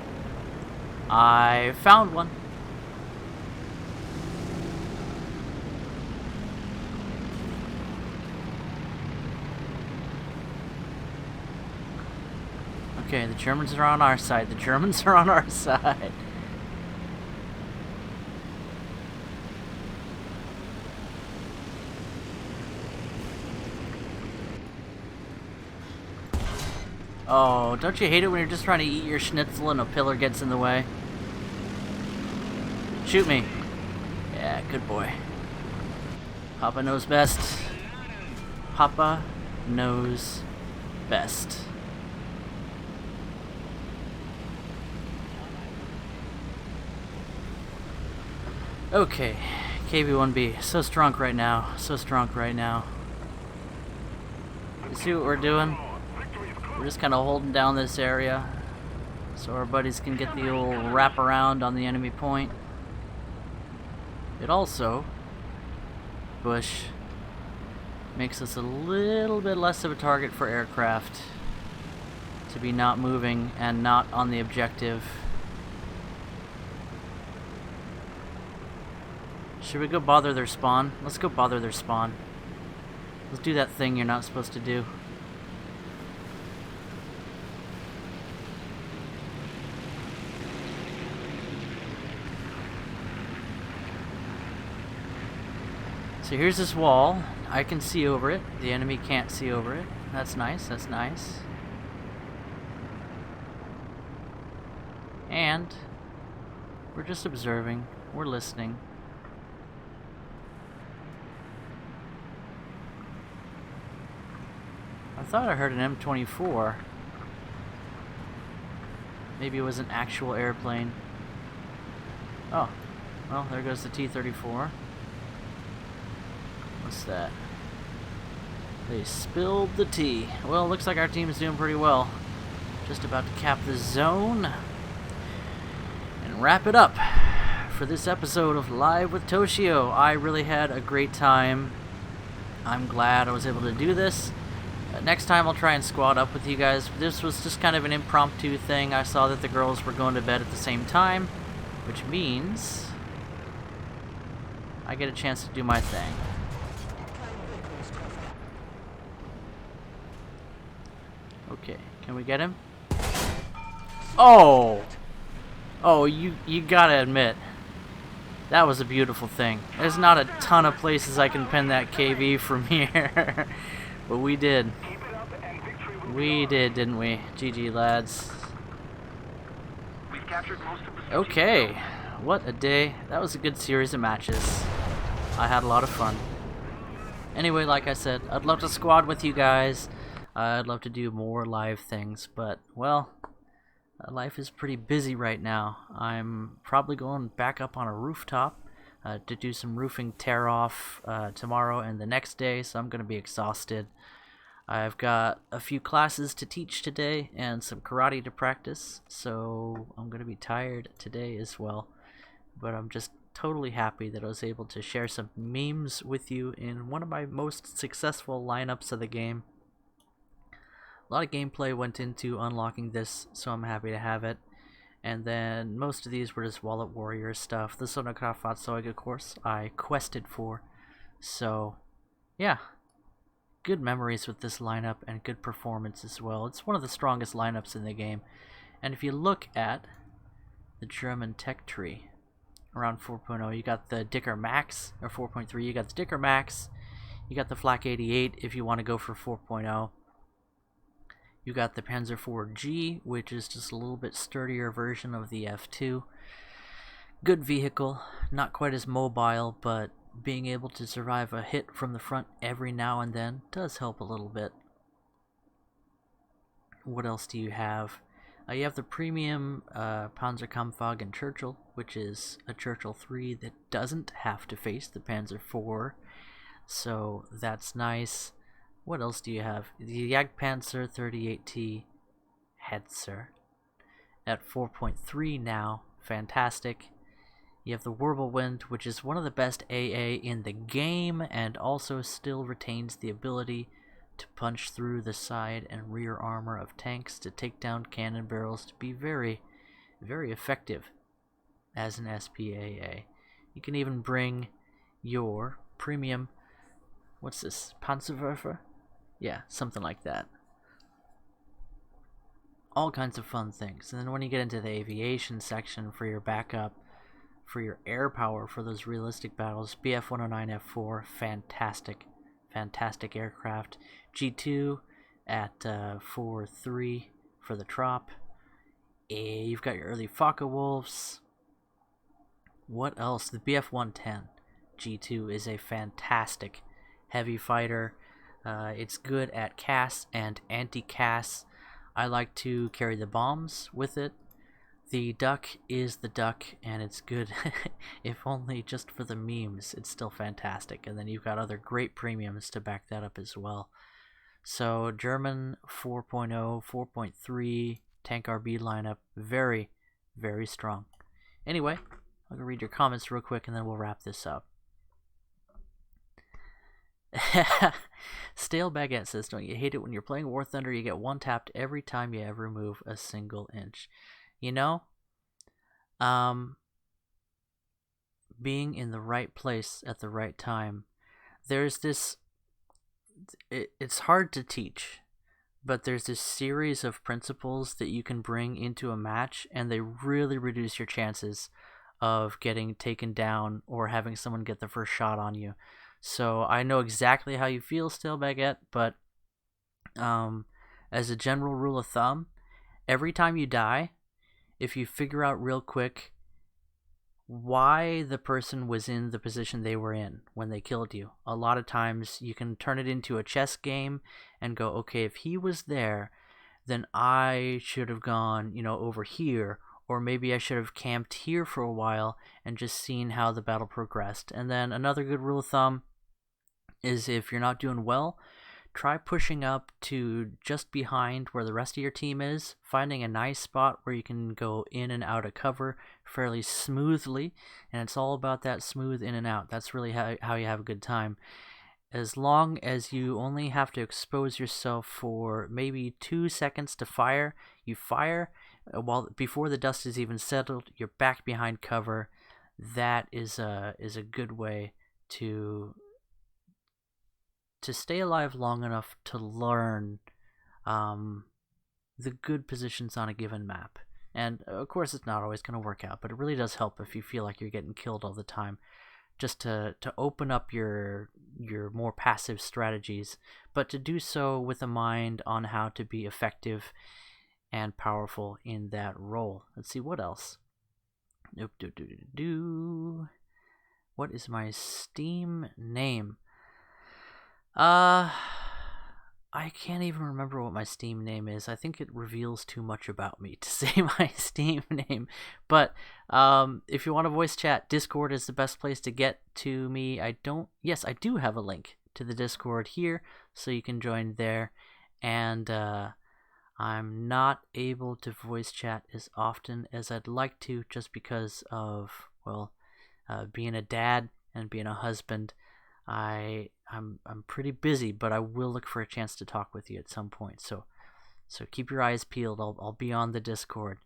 I found one. Okay, the Germans are on our side. The Germans are on our side. Oh, don't you hate it when you're just trying to eat your schnitzel and a pillar gets in the way? Shoot me. Yeah, good boy. Papa knows best. Papa knows best. Okay, KV-1B, so strong right now, so strong right now. You see what we're doing? We're just kind of holding down this area so our buddies can get the old wrap around on the enemy point. It also, Bush, makes us a little bit less of a target for aircraft to be not moving and not on the objective. Should we go bother their spawn? Let's go bother their spawn. Let's do that thing you're not supposed to do. So here's this wall. I can see over it. The enemy can't see over it. That's nice, that's nice. And we're just observing. We're listening. I thought I heard an M24. Maybe it was an actual airplane. Oh, well, there goes the T-34. What's that? They spilled the tea. Well, looks like our team's doing pretty well. Just about to cap the zone and wrap it up for this episode of Live with Toshio. I really had a great time. I'm glad I was able to do this. Next time I'll try and squad up with you guys. This was just kind of an impromptu thing. I saw that the girls were going to bed at the same time, which means I get a chance to do my thing. Okay, can we get him? Oh! Oh, you gotta admit, that was a beautiful thing. There's not a ton of places I can pin that KV from here. But we did. We did, didn't we? GG, lads. We've captured most of the Okay, what a day. That was a good series of matches. I had a lot of fun. Anyway, like I said, I'd love to squad with you guys. I'd love to do more live things, but, well, life is pretty busy right now. I'm probably going back up on a rooftop to do some roofing tear-off tomorrow and the next day, so I'm going to be exhausted. I've got a few classes to teach today and some karate to practice, so I'm going to be tired today as well. But I'm just totally happy that I was able to share some memes with you in one of my most successful lineups of the game. A lot of gameplay went into unlocking this, so I'm happy to have it. And then most of these were just Wallet Warrior stuff. The Sonokar Fatsoig, of course, I quested for. So, yeah. Good memories with this lineup and good performance as well. It's one of the strongest lineups in the game. And if you look at the German tech tree around 4.0, you got the Dicker Max, or 4.3, you got the Dicker Max, you got the Flak 88 if you want to go for 4.0. You got the Panzer IV G, which is just a little bit sturdier version of the F2. Good vehicle, not quite as mobile, but being able to survive a hit from the front every now and then does help a little bit. What else do you have? You have the premium Panzerkampfwagen Churchill, which is a Churchill 3 that doesn't have to face the Panzer IV, so that's nice. What else do you have? The Jagdpanzer 38T Hetzer at 4.3 now. Fantastic. You have the Wirbelwind, which is one of the best AA in the game and also still retains the ability to punch through the side and rear armor of tanks to take down cannon barrels, to be very, very effective as an SPAA. You can even bring your premium, what's this, Panzerwerfer? Yeah, something like that. All kinds of fun things. And then when you get into the aviation section for your backup, for your air power for those realistic battles, Bf-109F4, fantastic, fantastic aircraft. G2 at 4.3 for the Trop. You've got your early Focke-Wulfs. What else? The Bf-110 G2 is a fantastic heavy fighter. It's good at CAS and anti-CAS. I like to carry the bombs with it. The Duck is the Duck, and it's good, if only just for the memes. It's still fantastic. And then you've got other great premiums to back that up as well. So, German 4.0, 4.3 Tank RB lineup, very, very strong. Anyway, I'm gonna read your comments real quick and then we'll wrap this up. Stale Baguette says, don't you hate it when you're playing War Thunder, you get one tapped every time you ever move a single inch? You know, being in the right place at the right time, there's this, it's hard to teach, but there's this series of principles that you can bring into a match, and they really reduce your chances of getting taken down or having someone get the first shot on you. So I know exactly how you feel, Stale Baguette, but as a general rule of thumb, every time you die, if you figure out real quick why the person was in the position they were in when they killed you, a lot of times you can turn it into a chess game and go, okay, if he was there, then I should have gone, over here, or maybe I should have camped here for a while and just seen how the battle progressed. And then another good rule of thumb is if you're not doing well, try pushing up to just behind where the rest of your team is, finding a nice spot where you can go in and out of cover fairly smoothly, and it's all about that smooth in and out. That's really how you have a good time. As long as you only have to expose yourself for maybe 2 seconds to fire, you fire, while before the dust is even settled, you're back behind cover. That is a good way to stay alive long enough to learn the good positions on a given map. And of course it's not always going to work out, but it really does help if you feel like you're getting killed all the time, just to open up your more passive strategies, but to do so with a mind on how to be effective and powerful in that role. Let's see, what else? What is my Steam name? I can't even remember what my Steam name is. I think it reveals too much about me to say my Steam name. But if you want to voice chat, Discord is the best place to get to me. Yes, I do have a link to the Discord here, so you can join there. And I'm not able to voice chat as often as I'd like to, just because of, being a dad and being a husband. I'm pretty busy, but I will look for a chance to talk with you at some point. So keep your eyes peeled. I'll be on the Discord.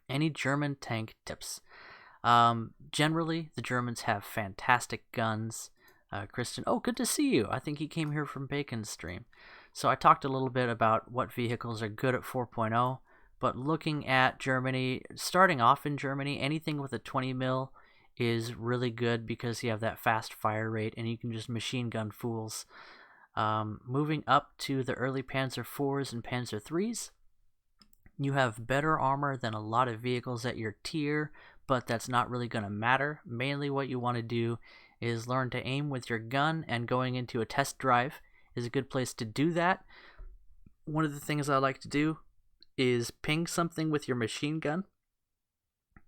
Any German tank tips? Generally, the Germans have fantastic guns. Kristen, good to see you. I think he came here from Bacon's stream. So I talked a little bit about what vehicles are good at 4.0, but looking at Germany, starting off in Germany, anything with a 20 mil is really good because you have that fast fire rate and you can just machine gun fools. Moving up to the early Panzer IVs and Panzer IIIs, you have better armor than a lot of vehicles at your tier, but that's not really going to matter. Mainly what you want to do is learn to aim with your gun, and going into a test drive is a good place to do that. One of the things I like to do is ping something with your machine gun.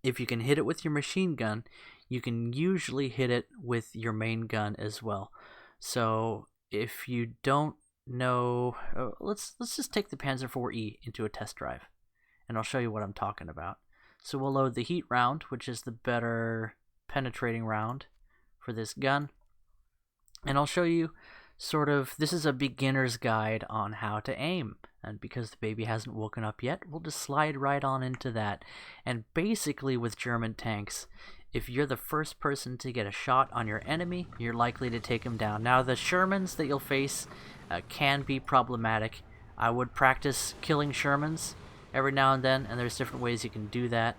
If you can hit it with your machine gun, you can usually hit it with your main gun as well. So if you don't know, let's just take the Panzer IV-E into a test drive, and I'll show you what I'm talking about. So we'll load the heat round, which is the better penetrating round for this gun, and I'll show you this is a beginner's guide on how to aim. And because the baby hasn't woken up yet, we'll just slide right on into that. And basically with German tanks, if you're the first person to get a shot on your enemy, you're likely to take him down. Now, the Shermans that you'll face can be problematic. I would practice killing Shermans every now and then, and there's different ways you can do that.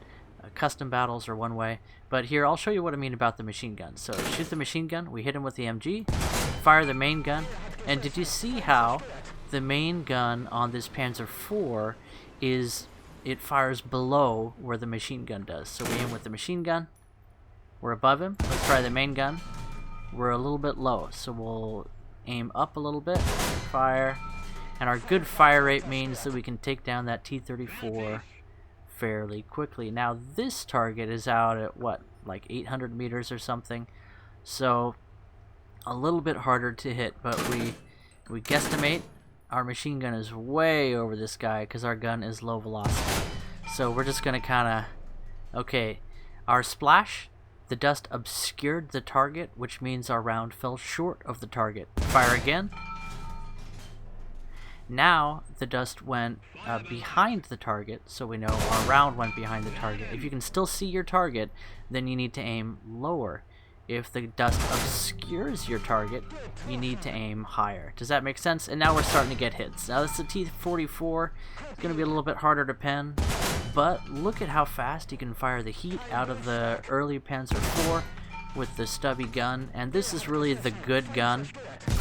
Custom battles are one way. But here, I'll show you what I mean about the machine gun. So, shoot the machine gun, we hit him with the MG, fire the main gun, and did you see how the main gun on this Panzer IV it fires below where the machine gun does? So we aim with the machine gun, we're above him. Let's try the main gun. We're a little bit low, so we'll aim up a little bit, fire, and our good fire rate means that we can take down that T-34 fairly quickly. Now this target is out at like 800 meters or something, so a little bit harder to hit, but we guesstimate our machine gun is way over this guy because our gun is low velocity. So we're just gonna kind of, okay, Our splash, the dust obscured the target, which means our round fell short of the target. Fire again. Now the dust went behind the target, so we know our round went behind the target. If you can still see your target, then you need to aim lower. If the dust obscures your target, you need to aim higher. Does that make sense? And now we're starting to get hits. Now this is a T-44. It's going to be a little bit harder to pen, but look at how fast you can fire the heat out of the early Panzer IV with the stubby gun. And this is really the good gun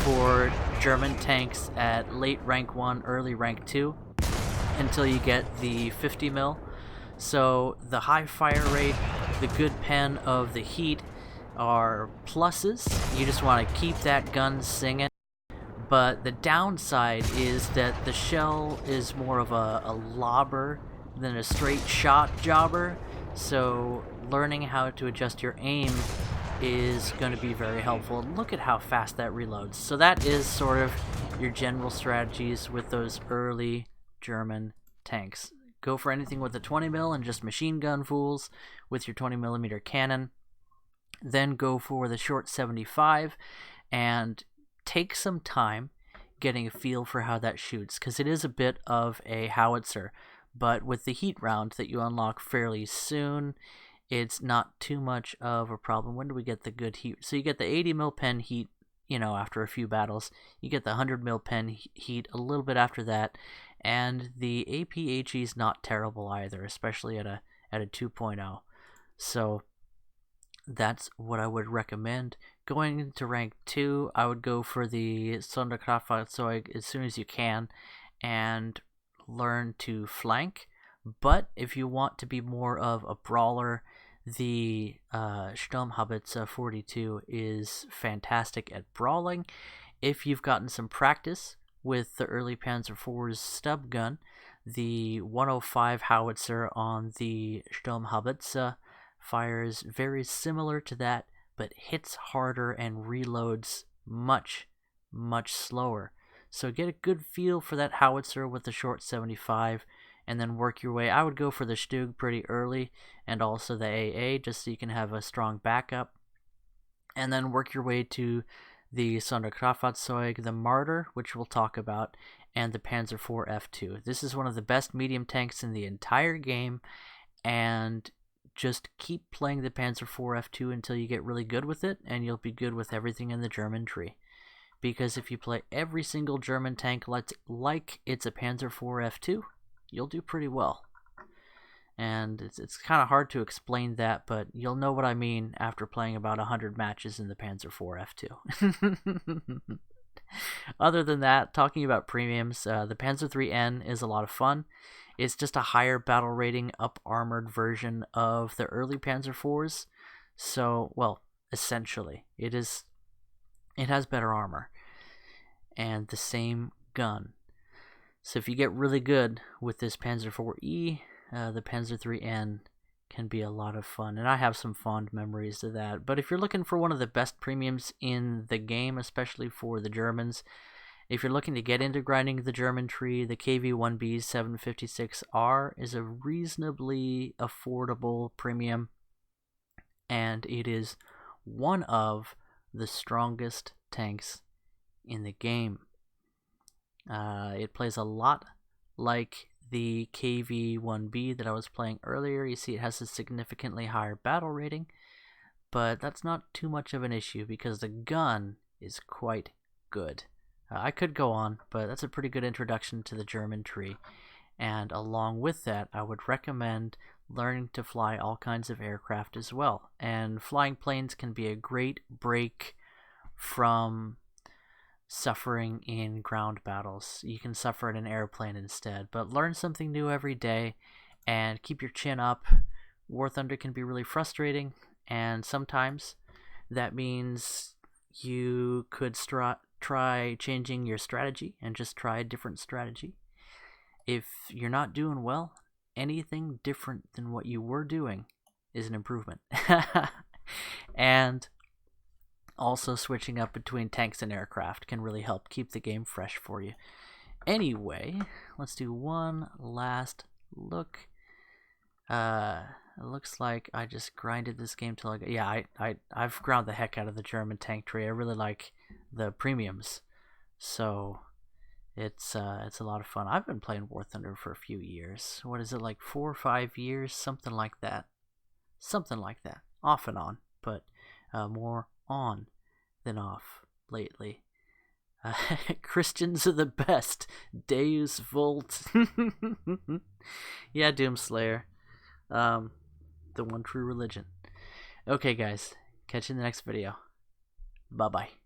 for German tanks at late rank 1, early rank 2, until you get the 50 mil. So the high fire rate, the good pen of the heat are pluses. You just want to keep that gun singing. But the downside is that the shell is more of a lobber than a straight shot jobber. So learning how to adjust your aim is going to be very helpful. Look at how fast that reloads. So that is sort of your general strategies with those early German tanks. Go for anything with a 20 mil and just machine gun fools with your 20 millimeter cannon. Then go for the short 75 and take some time getting a feel for how that shoots, because it is a bit of a howitzer. But with the heat round that you unlock fairly soon, it's not too much of a problem. When do we get the good heat? So you get the 80 mil pen heat, after a few battles. You get the 100 mil pen heat a little bit after that. And the APHE is not terrible either, especially at a 2.0. So that's what I would recommend. Going into rank 2, I would go for the Sonderkraftfahrzeug as soon as you can and learn to flank. But if you want to be more of a brawler, the Sturmhaubitze 42 is fantastic at brawling. If you've gotten some practice with the early Panzer IV's stub gun, the 105 howitzer on the Sturmhaubitze fires very similar to that, but hits harder and reloads much, much slower. So get a good feel for that howitzer with the short 75, and then work your way. I would go for the Stug pretty early, and also the AA, just so you can have a strong backup. And then work your way to the Sonderkraftfahrzeug, the Marder, which we'll talk about, and the Panzer IV F2. This is one of the best medium tanks in the entire game, and just keep playing the Panzer IV F2 until you get really good with it, and you'll be good with everything in the German tree. Because if you play every single German tank like it's a Panzer IV F2, you'll do pretty well. And it's kind of hard to explain that, but you'll know what I mean after playing about 100 matches in the Panzer IV F2. Other than that, talking about premiums, the Panzer IIIN is a lot of fun. It's just a higher battle rating, up-armored version of the early Panzer IVs. So, well, essentially, it has better armor and the same gun. So if you get really good with this Panzer IVe, the Panzer IIIN can be a lot of fun, and I have some fond memories of that. But if you're looking for one of the best premiums in the game, especially for the Germans, if you're looking to get into grinding the German tree, the KV-1B 756R is a reasonably affordable premium, and it is one of the strongest tanks in the game. It plays a lot like the KV-1B that I was playing earlier. You see it has a significantly higher battle rating, but that's not too much of an issue because the gun is quite good. I could go on, but that's a pretty good introduction to the German tree. And along with that, I would recommend learning to fly all kinds of aircraft as well. And flying planes can be a great break from suffering in ground battles. You can suffer in an airplane instead, but learn something new every day and keep your chin up. War Thunder can be really frustrating, and sometimes that means you could try changing your strategy and just try a different strategy. If you're not doing well, anything different than what you were doing is an improvement. And also switching up between tanks and aircraft can really help keep the game fresh for you. Anyway, let's do one last look. It looks like I just grinded this game till yeah, I've ground the heck out of the German tank tree. I really like the premiums, so it's a lot of fun. I've been playing War Thunder for a few years. What is it, like 4 or 5 years, something like that, off and on, but more on than off lately. Christians are the best. Deus Vult. Yeah, Doomslayer. The one true religion. Okay, guys. Catch you in the next video. Bye-bye.